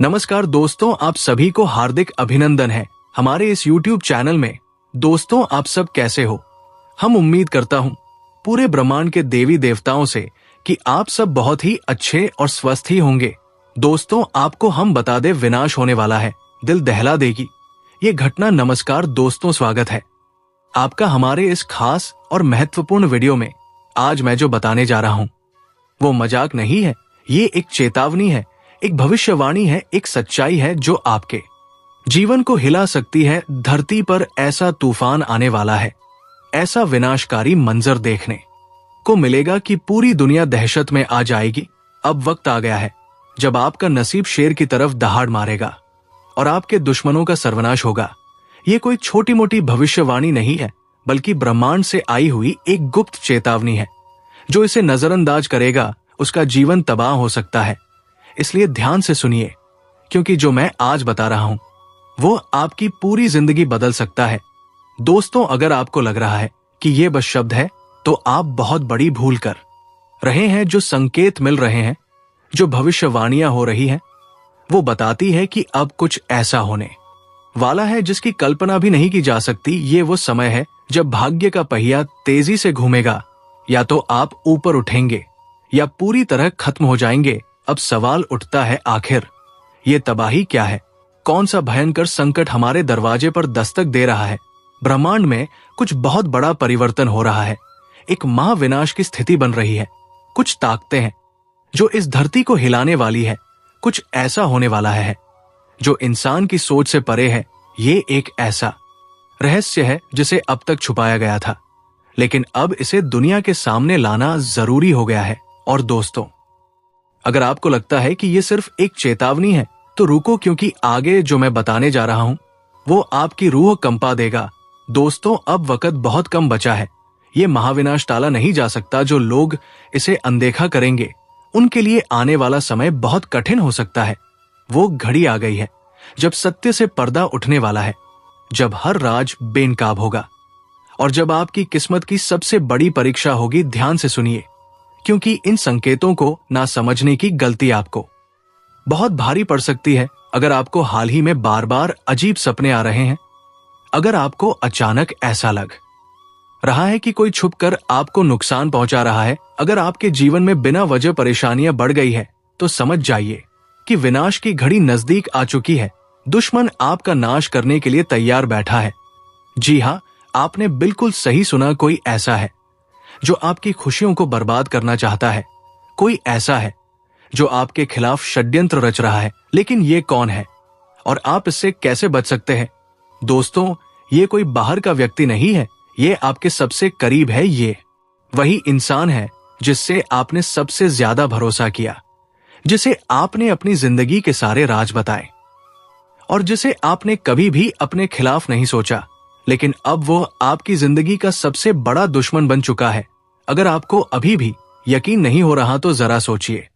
नमस्कार दोस्तों, आप सभी को हार्दिक अभिनंदन है हमारे इस YouTube चैनल में। दोस्तों, आप सब कैसे हो? हम उम्मीद करता हूँ पूरे ब्रह्मांड के देवी देवताओं से कि आप सब बहुत ही अच्छे और स्वस्थ ही होंगे। दोस्तों, आपको हम बता दे विनाश होने वाला है, दिल दहला देगी ये घटना। नमस्कार दोस्तों, स्वागत है आपका हमारे इस खास और महत्वपूर्ण वीडियो में। आज मैं जो बताने जा रहा हूँ वो मजाक नहीं है, ये एक चेतावनी है, एक भविष्यवाणी है, एक सच्चाई है जो आपके जीवन को हिला सकती है। धरती पर ऐसा तूफान आने वाला है, ऐसा विनाशकारी मंजर देखने को मिलेगा कि पूरी दुनिया दहशत में आ जाएगी। अब वक्त आ गया है जब आपका नसीब शेर की तरफ दहाड़ मारेगा और आपके दुश्मनों का सर्वनाश होगा। ये कोई छोटी मोटी भविष्यवाणी नहीं है, बल्कि ब्रह्मांड से आई हुई एक गुप्त चेतावनी है। जो इसे नजरअंदाज करेगा उसका जीवन तबाह हो सकता है। इसलिए ध्यान से सुनिए, क्योंकि जो मैं आज बता रहा हूं वो आपकी पूरी जिंदगी बदल सकता है। दोस्तों, अगर आपको लग रहा है कि ये बस शब्द है तो आप बहुत बड़ी भूल कर रहे हैं। जो संकेत मिल रहे हैं, जो भविष्यवाणियां हो रही हैं, वो बताती है कि अब कुछ ऐसा होने वाला है जिसकी कल्पना भी नहीं की जा सकती। ये वो समय है जब भाग्य का पहिया तेजी से घूमेगा। या तो आप ऊपर उठेंगे या पूरी तरह खत्म हो जाएंगे। अब सवाल उठता है, आखिर ये तबाही क्या है? कौन सा भयंकर संकट हमारे दरवाजे पर दस्तक दे रहा है? ब्रह्मांड में कुछ बहुत बड़ा परिवर्तन हो रहा है। एक महाविनाश की स्थिति बन रही है। कुछ ताकतें हैं जो इस धरती को हिलाने वाली है। कुछ ऐसा होने वाला है जो इंसान की सोच से परे है। ये एक ऐसा रहस्य है जिसे अब तक छुपाया गया था, लेकिन अब इसे दुनिया के सामने लाना जरूरी हो गया है। और दोस्तों, अगर आपको लगता है कि ये सिर्फ एक चेतावनी है तो रुको, क्योंकि आगे जो मैं बताने जा रहा हूं वो आपकी रूह कंपा देगा। दोस्तों, अब वक्त बहुत कम बचा है। ये महाविनाश टाला नहीं जा सकता। जो लोग इसे अनदेखा करेंगे उनके लिए आने वाला समय बहुत कठिन हो सकता है। वो घड़ी आ गई है जब सत्य से पर्दा उठने वाला है, जब हर राज बेनकाब होगा और जब आपकी किस्मत की सबसे बड़ी परीक्षा होगी। ध्यान से सुनिए, क्योंकि इन संकेतों को ना समझने की गलती आपको बहुत भारी पड़ सकती है। अगर आपको हाल ही में बार बार अजीब सपने आ रहे हैं, अगर आपको अचानक ऐसा लग रहा है कि कोई छुपकर आपको नुकसान पहुंचा रहा है, अगर आपके जीवन में बिना वजह परेशानियां बढ़ गई है, तो समझ जाइए कि विनाश की घड़ी नजदीक आ चुकी है। दुश्मन आपका नाश करने के लिए तैयार बैठा है। जी हाँ, आपने बिल्कुल सही सुना। कोई ऐसा है जो आपकी खुशियों को बर्बाद करना चाहता है। कोई ऐसा है जो आपके खिलाफ षड्यंत्र रच रहा है। लेकिन ये कौन है और आप इससे कैसे बच सकते हैं? दोस्तों, ये कोई बाहर का व्यक्ति नहीं है, ये आपके सबसे करीब है। ये वही इंसान है जिससे आपने सबसे ज्यादा भरोसा किया, जिसे आपने अपनी जिंदगी के सारे राज बताए और जिसे आपने कभी भी अपने खिलाफ नहीं सोचा। लेकिन अब वो आपकी जिंदगी का सबसे बड़ा दुश्मन बन चुका है। अगर आपको अभी भी यकीन नहीं हो रहा तो जरा सोचिए,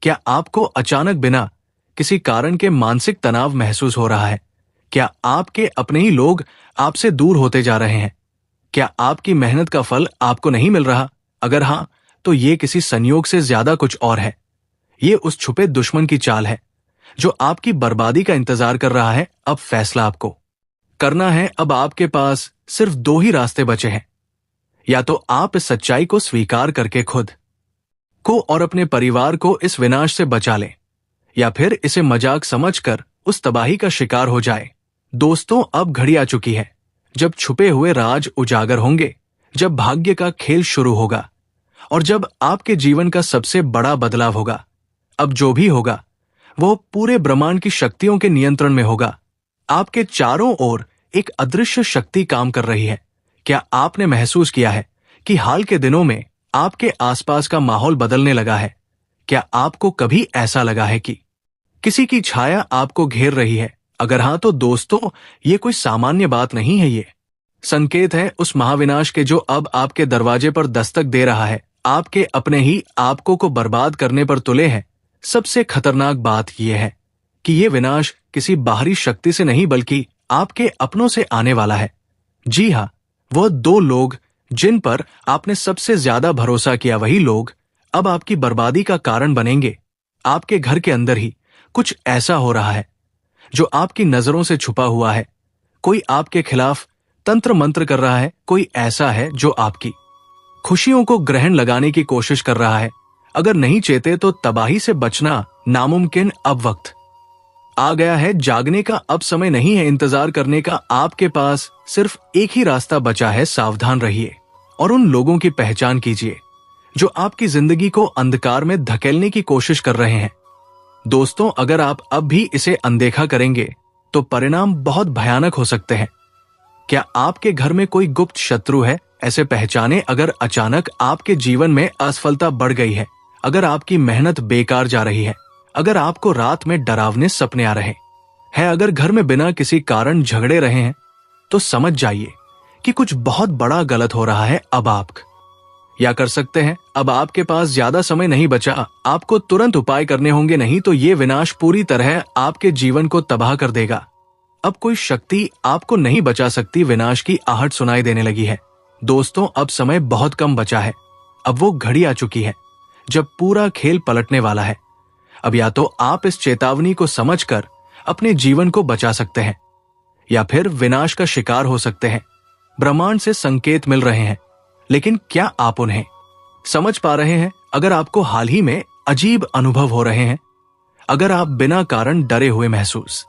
क्या आपको अचानक बिना किसी कारण के मानसिक तनाव महसूस हो रहा है? क्या आपके अपने ही लोग आपसे दूर होते जा रहे हैं? क्या आपकी मेहनत का फल आपको नहीं मिल रहा? अगर हाँ, तो ये किसी संयोग से ज्यादा कुछ और है। ये उस छुपे दुश्मन की चाल है जो आपकी बर्बादी का इंतजार कर रहा है। अब फैसला आपको करना है। अब आपके पास सिर्फ दो ही रास्ते बचे हैं। या तो आप इस सच्चाई को स्वीकार करके खुद को और अपने परिवार को इस विनाश से बचा लें, या फिर इसे मजाक समझकर उस तबाही का शिकार हो जाए। दोस्तों, अब घड़ी आ चुकी है जब छुपे हुए राज उजागर होंगे, जब भाग्य का खेल शुरू होगा और जब आपके जीवन का सबसे बड़ा बदलाव होगा। अब जो भी होगा वो पूरे ब्रह्मांड की शक्तियों के नियंत्रण में होगा। आपके चारों ओर एक अदृश्य शक्ति काम कर रही है। क्या आपने महसूस किया है कि हाल के दिनों में आपके आसपास का माहौल बदलने लगा है? क्या आपको कभी ऐसा लगा है कि किसी की छाया आपको घेर रही है? अगर हाँ, तो दोस्तों, ये कोई सामान्य बात नहीं है। ये संकेत है उस महाविनाश के जो अब आपके दरवाजे पर दस्तक दे रहा है। आपके अपने ही आपको को बर्बाद करने पर तुले हैं। सबसे खतरनाक बात यह है कि ये विनाश किसी बाहरी शक्ति से नहीं, बल्कि आपके अपनों से आने वाला है। जी हाँ, वह दो लोग जिन पर आपने सबसे ज्यादा भरोसा किया, वही लोग अब आपकी बर्बादी का कारण बनेंगे। आपके घर के अंदर ही कुछ ऐसा हो रहा है जो आपकी नजरों से छुपा हुआ है। कोई आपके खिलाफ तंत्र मंत्र कर रहा है, कोई ऐसा है जो आपकी खुशियों को ग्रहण लगाने की कोशिश कर रहा है। अगर नहीं चेते तो तबाही से बचना नामुमकिन। अब वक्त आ गया है जागने का, अब समय नहीं है इंतजार करने का। आपके पास सिर्फ एक ही रास्ता बचा है, सावधान रहिए और उन लोगों की पहचान कीजिए जो आपकी जिंदगी को अंधकार में धकेलने की कोशिश कर रहे हैं। दोस्तों, अगर आप अब भी इसे अनदेखा करेंगे तो परिणाम बहुत भयानक हो सकते हैं। क्या आपके घर में कोई गुप्त शत्रु है? ऐसे पहचाने अगर अचानक आपके जीवन में असफलता बढ़ गई है, अगर आपकी मेहनत बेकार जा रही है, अगर आपको रात में डरावने सपने आ रहे हैं, अगर घर में बिना किसी कारण झगड़े रहे हैं, तो समझ जाइए कि कुछ बहुत बड़ा गलत हो रहा है। अब आप या कर सकते हैं, अब आपके पास ज्यादा समय नहीं बचा, आपको तुरंत उपाय करने होंगे, नहीं तो ये विनाश पूरी तरह आपके जीवन को तबाह कर देगा। अब कोई शक्ति आपको नहीं बचा सकती। विनाश की आहट सुनाई देने लगी है। दोस्तों, अब समय बहुत कम बचा है। अब वो घड़ी आ चुकी है जब पूरा खेल पलटने वाला है। अब या तो आप इस चेतावनी को समझकर अपने जीवन को बचा सकते हैं या फिर विनाश का शिकार हो सकते हैं। ब्रह्मांड से संकेत मिल रहे हैं, लेकिन क्या आप उन्हें समझ पा रहे हैं? अगर आपको हाल ही में अजीब अनुभव हो रहे हैं, अगर आप बिना कारण डरे हुए महसूस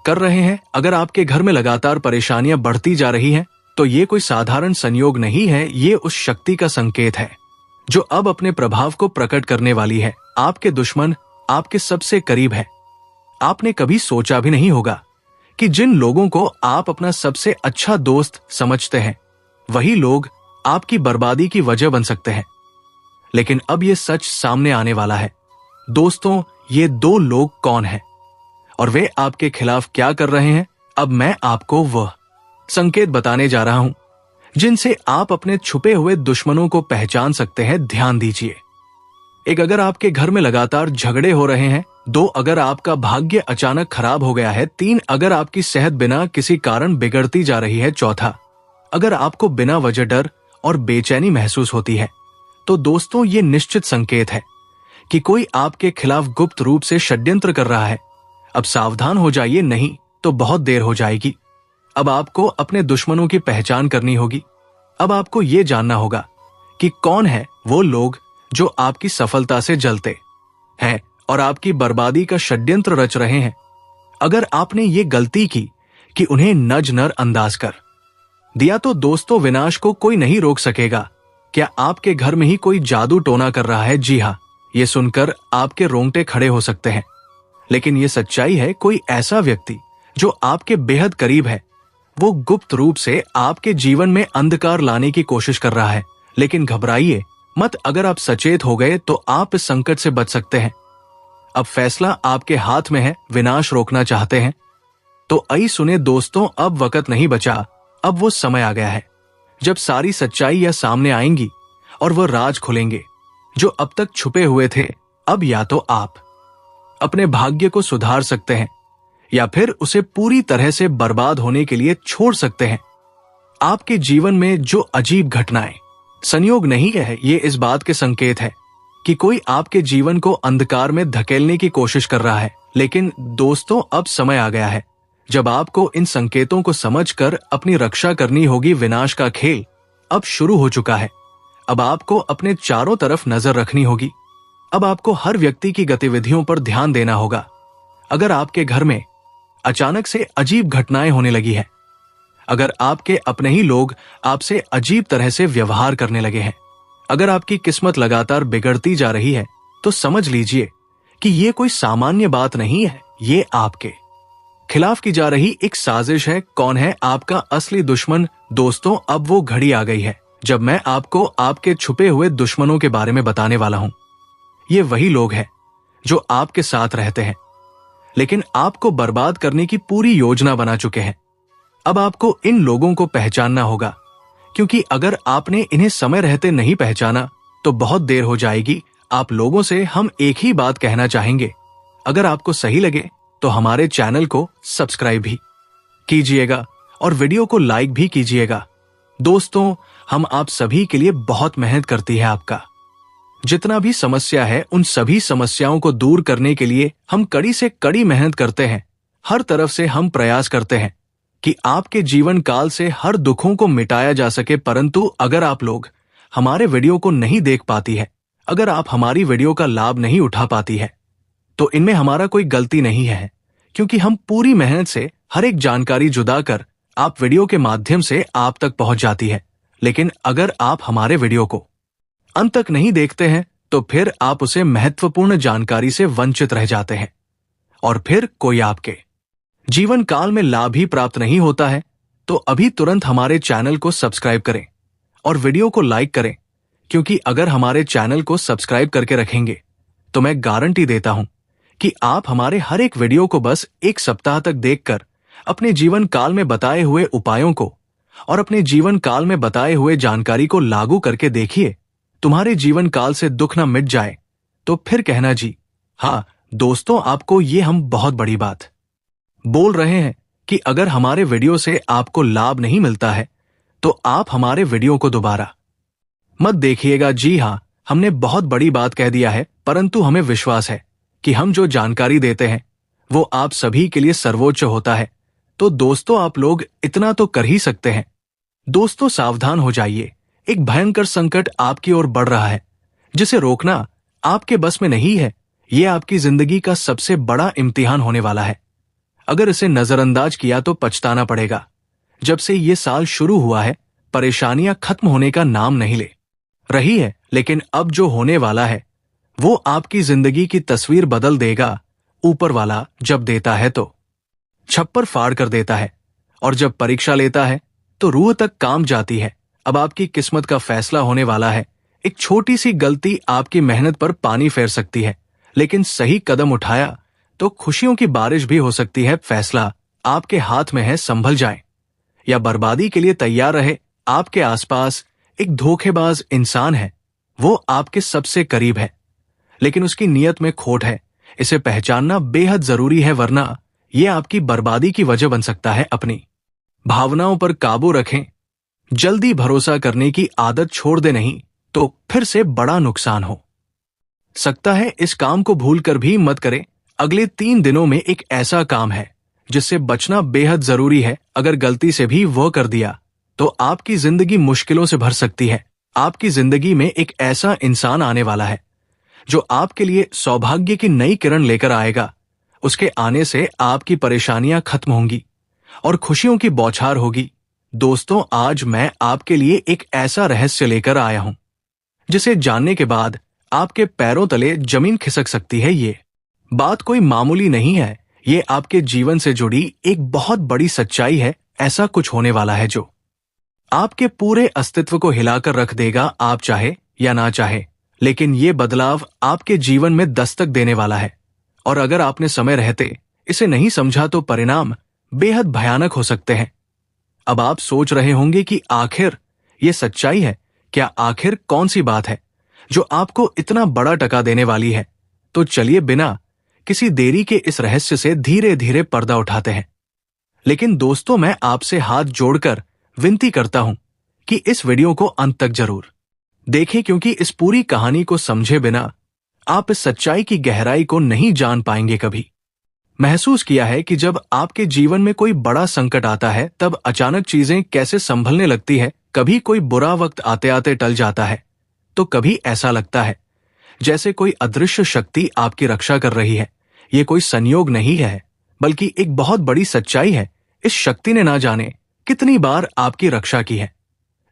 कर रहे हैं, अगर आपके घर में लगातार परेशानियां बढ़ती जा रही हैं, तो ये कोई साधारण संयोग नहीं है, ये उस शक्ति का संकेत है जो अब अपने प्रभाव को प्रकट करने वाली है। आपके दुश्मन आपके सबसे करीब है। आपने कभी सोचा भी नहीं होगा कि जिन लोगों को आप अपना सबसे अच्छा दोस्त समझते हैं, वही लोग आपकी बर्बादी की वजह बन सकते हैं। लेकिन अब यह सच सामने आने वाला है। दोस्तों, ये दो लोग कौन हैं और वे आपके खिलाफ क्या कर रहे हैं? अब मैं आपको वह संकेत बताने जा रहा हूं जिनसे आप अपने छुपे हुए दुश्मनों को पहचान सकते हैं। ध्यान दीजिए। 1, अगर आपके घर में लगातार झगड़े हो रहे हैं। 2, अगर आपका भाग्य अचानक खराब हो गया है। 3, अगर आपकी सेहत बिना किसी कारण बिगड़ती जा रही है। 4, अगर आपको बिना वजह डर और बेचैनी महसूस होती है। तो दोस्तों, ये निश्चित संकेत है कि कोई आपके खिलाफ गुप्त रूप से षड्यंत्र कर रहा है। अब सावधान हो जाइए, नहीं तो बहुत देर हो जाएगी। अब आपको अपने दुश्मनों की पहचान करनी होगी। अब आपको यह जानना होगा कि कौन है वो लोग जो आपकी सफलता से जलते हैं और आपकी बर्बादी का षड्यंत्र रच रहे हैं। अगर आपने ये गलती की कि उन्हें नजर अंदाज कर दिया, तो दोस्तों, विनाश को कोई नहीं रोक सकेगा। क्या आपके घर में ही कोई जादू टोना कर रहा है? जी हाँ, ये सुनकर आपके रोंगटे खड़े हो सकते हैं, लेकिन ये सच्चाई है। कोई ऐसा व्यक्ति जो आपके बेहद करीब है, वो गुप्त रूप से आपके जीवन में अंधकार लाने की कोशिश कर रहा है। लेकिन घबराइए मत, अगर आप सचेत हो गए तो आप इस संकट से बच सकते हैं। अब फैसला आपके हाथ में है। विनाश रोकना चाहते हैं तो आइए सुने दोस्तों, अब वक्त नहीं बचा। अब वो समय आ गया है जब सारी सच्चाई या सामने आएंगी और वह राज खुलेंगे जो अब तक छुपे हुए थे। अब या तो आप अपने भाग्य को सुधार सकते हैं या फिर उसे पूरी तरह से बर्बाद होने के लिए छोड़ सकते हैं। आपके जीवन में जो अजीब घटनाएं संयोग नहीं है, ये इस बात के संकेत है कि कोई आपके जीवन को अंधकार में धकेलने की कोशिश कर रहा है। लेकिन दोस्तों, अब समय आ गया है जब आपको इन संकेतों को समझकर अपनी रक्षा करनी होगी। विनाश का खेल अब शुरू हो चुका है। अब आपको अपने चारों तरफ नजर रखनी होगी। अब आपको हर व्यक्ति की गतिविधियों पर ध्यान देना होगा। अगर आपके घर में अचानक से अजीब घटनाएं होने लगी है, अगर आपके अपने ही लोग आपसे अजीब तरह से व्यवहार करने लगे हैं, अगर आपकी किस्मत लगातार बिगड़ती जा रही है, तो समझ लीजिए कि ये कोई सामान्य बात नहीं है। ये आपके खिलाफ की जा रही एक साजिश है। कौन है आपका असली दुश्मन? दोस्तों, अब वो घड़ी आ गई है जब मैं आपको आपके छुपे हुए दुश्मनों के बारे में बताने वाला हूं। ये वही लोग हैं जो आपके साथ रहते हैं, लेकिन आपको बर्बाद करने की पूरी योजना बना चुके हैं। अब आपको इन लोगों को पहचानना होगा, क्योंकि अगर आपने इन्हें समय रहते नहीं पहचाना तो बहुत देर हो जाएगी। आप लोगों से हम एक ही बात कहना चाहेंगे, अगर आपको सही लगे तो हमारे चैनल को सब्सक्राइब भी कीजिएगा और वीडियो को लाइक भी कीजिएगा। दोस्तों, हम आप सभी के लिए बहुत मेहनत करती है आपका जितना भी समस्या है उन सभी समस्याओं को दूर करने के लिए हम कड़ी से कड़ी मेहनत करते हैं। हर तरफ से हम प्रयास करते हैं कि आपके जीवन काल से हर दुखों को मिटाया जा सके। परंतु अगर आप लोग हमारे वीडियो को नहीं देख पाती है, अगर आप हमारी वीडियो का लाभ नहीं उठा पाती है, तो इनमें हमारा कोई गलती नहीं है, क्योंकि हम पूरी मेहनत से हर एक जानकारी जुदा कर आप वीडियो के माध्यम से आप तक पहुंच जाती है। लेकिन अगर आप हमारे वीडियो को अंत तक नहीं देखते हैं तो फिर आप उसे महत्वपूर्ण जानकारी से वंचित रह जाते हैं और फिर कोई आपके जीवन काल में लाभ ही प्राप्त नहीं होता है। तो अभी तुरंत हमारे चैनल को सब्सक्राइब करें और वीडियो को लाइक करें, क्योंकि अगर हमारे चैनल को सब्सक्राइब करके रखेंगे तो मैं गारंटी देता हूं कि आप हमारे हर एक वीडियो को बस एक सप्ताह तक देखकर अपने जीवन काल में बताए हुए उपायों को और अपने जीवन काल में बताए हुए जानकारी को लागू करके देखिए। तुम्हारे जीवन काल से दुख न मिट जाए तो फिर कहना जी हाँ दोस्तों, आपको ये हम बहुत बड़ी बात बोल रहे हैं कि अगर हमारे वीडियो से आपको लाभ नहीं मिलता है तो आप हमारे वीडियो को दोबारा मत देखिएगा। जी हाँ, हमने बहुत बड़ी बात कह दिया है, परंतु हमें विश्वास है कि हम जो जानकारी देते हैं वो आप सभी के लिए सर्वोच्च होता है। तो दोस्तों, आप लोग इतना तो कर ही सकते हैं। दोस्तों, सावधान हो जाइए, एक भयंकर संकट आपकी ओर बढ़ रहा है जिसे रोकना आपके बस में नहीं है। ये आपकी जिंदगी का सबसे बड़ा इम्तिहान होने वाला है। अगर इसे नजरअंदाज किया तो पछताना पड़ेगा। जब से ये साल शुरू हुआ है परेशानियां खत्म होने का नाम नहीं ले रही है, लेकिन अब जो होने वाला है वो आपकी जिंदगी की तस्वीर बदल देगा। ऊपर वाला जब देता है तो छप्पर फाड़ कर देता है, और जब परीक्षा लेता है तो रूह तक काम जाती है। अब आपकी किस्मत का फैसला होने वाला है। एक छोटी सी गलती आपकी मेहनत पर पानी फेर सकती है, लेकिन सही कदम उठाया तो खुशियों की बारिश भी हो सकती है। फैसला आपके हाथ में है, संभल जाएं या बर्बादी के लिए तैयार रहे। आपके आसपास एक धोखेबाज इंसान है, वो आपके सबसे करीब है लेकिन उसकी नीयत में खोट है। इसे पहचानना बेहद जरूरी है, वरना यह आपकी बर्बादी की वजह बन सकता है। अपनी भावनाओं पर काबू रखें, जल्दी भरोसा करने की आदत छोड़ दे, नहीं तो फिर से बड़ा नुकसान हो सकता है। इस काम को भूलकर भी मत करें। अगले 3 दिनों में एक ऐसा काम है जिससे बचना बेहद जरूरी है। अगर गलती से भी वह कर दिया तो आपकी जिंदगी मुश्किलों से भर सकती है। आपकी जिंदगी में एक ऐसा इंसान आने वाला है जो आपके लिए सौभाग्य की नई किरण लेकर आएगा। उसके आने से आपकी परेशानियां खत्म होंगी और खुशियों की बौछार होगी। दोस्तों, आज मैं आपके लिए एक ऐसा रहस्य लेकर आया हूं जिसे जानने के बाद आपके पैरों तले जमीन खिसक सकती है। ये बात कोई मामूली नहीं है, ये आपके जीवन से जुड़ी एक बहुत बड़ी सच्चाई है। ऐसा कुछ होने वाला है जो आपके पूरे अस्तित्व को हिलाकर रख देगा, आप चाहे या ना चाहे। लेकिन ये बदलाव आपके जीवन में दस्तक देने वाला है, और अगर आपने समय रहते इसे नहीं समझा तो परिणाम बेहद भयानक हो सकते हैं। अब आप सोच रहे होंगे कि आखिर ये सच्चाई है क्या? आखिर कौन सी बात है जो आपको इतना बड़ा टका देने वाली है? तो चलिए बिना किसी देरी के इस रहस्य से धीरे धीरे पर्दा उठाते हैं। लेकिन दोस्तों, मैं आपसे हाथ जोड़कर विनती करता हूं कि इस वीडियो को अंत तक जरूर देखें, क्योंकि इस पूरी कहानी को समझे बिना आप इस सच्चाई की गहराई को नहीं जान पाएंगे। कभी महसूस किया है कि जब आपके जीवन में कोई बड़ा संकट आता है तब अचानक चीजें कैसे संभलने लगती है? कभी कोई बुरा वक्त आते आते टल जाता है, तो कभी ऐसा लगता है जैसे कोई अदृश्य शक्ति आपकी रक्षा कर रही है। ये कोई संयोग नहीं है, बल्कि एक बहुत बड़ी सच्चाई है। इस शक्ति ने ना जाने कितनी बार आपकी रक्षा की है।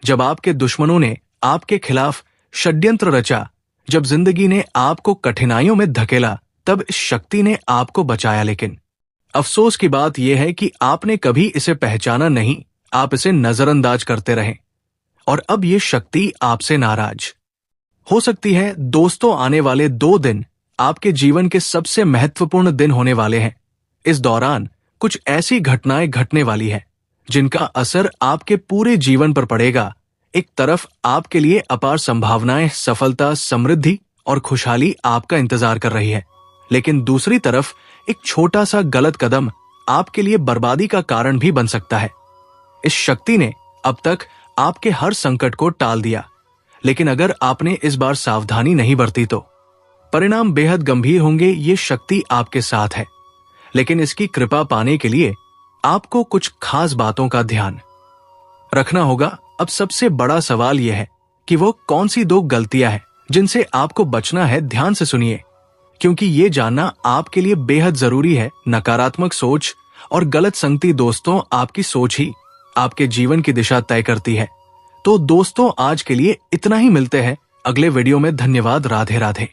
जब आपके दुश्मनों ने आपके खिलाफ षड्यंत्र रचा, जब जिंदगी ने आपको कठिनाइयों में धकेला, तब इस शक्ति ने आपको बचाया। लेकिन अफसोस की बात यह है कि आपने कभी इसे पहचाना नहीं, आप इसे नजरअंदाज करते रहे, और अब ये शक्ति आपसे नाराज हो सकती है। दोस्तों, आने वाले 2 दिन आपके जीवन के सबसे महत्वपूर्ण दिन होने वाले हैं। इस दौरान कुछ ऐसी घटनाएं घटने वाली है जिनका असर आपके पूरे जीवन पर पड़ेगा। एक तरफ आपके लिए अपार संभावनाएं, सफलता, समृद्धि और खुशहाली आपका इंतजार कर रही है, लेकिन दूसरी तरफ एक छोटा सा गलत कदम आपके लिए बर्बादी का कारण भी बन सकता है। इस शक्ति ने अब तक आपके हर संकट को टाल दिया, लेकिन अगर आपने इस बार सावधानी नहीं बरती तो परिणाम बेहद गंभीर होंगे। ये शक्ति आपके साथ है, लेकिन इसकी कृपा पाने के लिए आपको कुछ खास बातों का ध्यान रखना होगा। अब सबसे बड़ा सवाल यह है कि वो कौन सी 2 गलतियां हैं जिनसे आपको बचना है। ध्यान से सुनिए, क्योंकि ये जानना आपके लिए बेहद जरूरी है। नकारात्मक सोच और गलत संगति दोस्तों, आपकी सोच ही आपके जीवन की दिशा तय करती है। तो दोस्तों, आज के लिए इतना ही। मिलते हैं अगले वीडियो में। धन्यवाद। राधे राधे।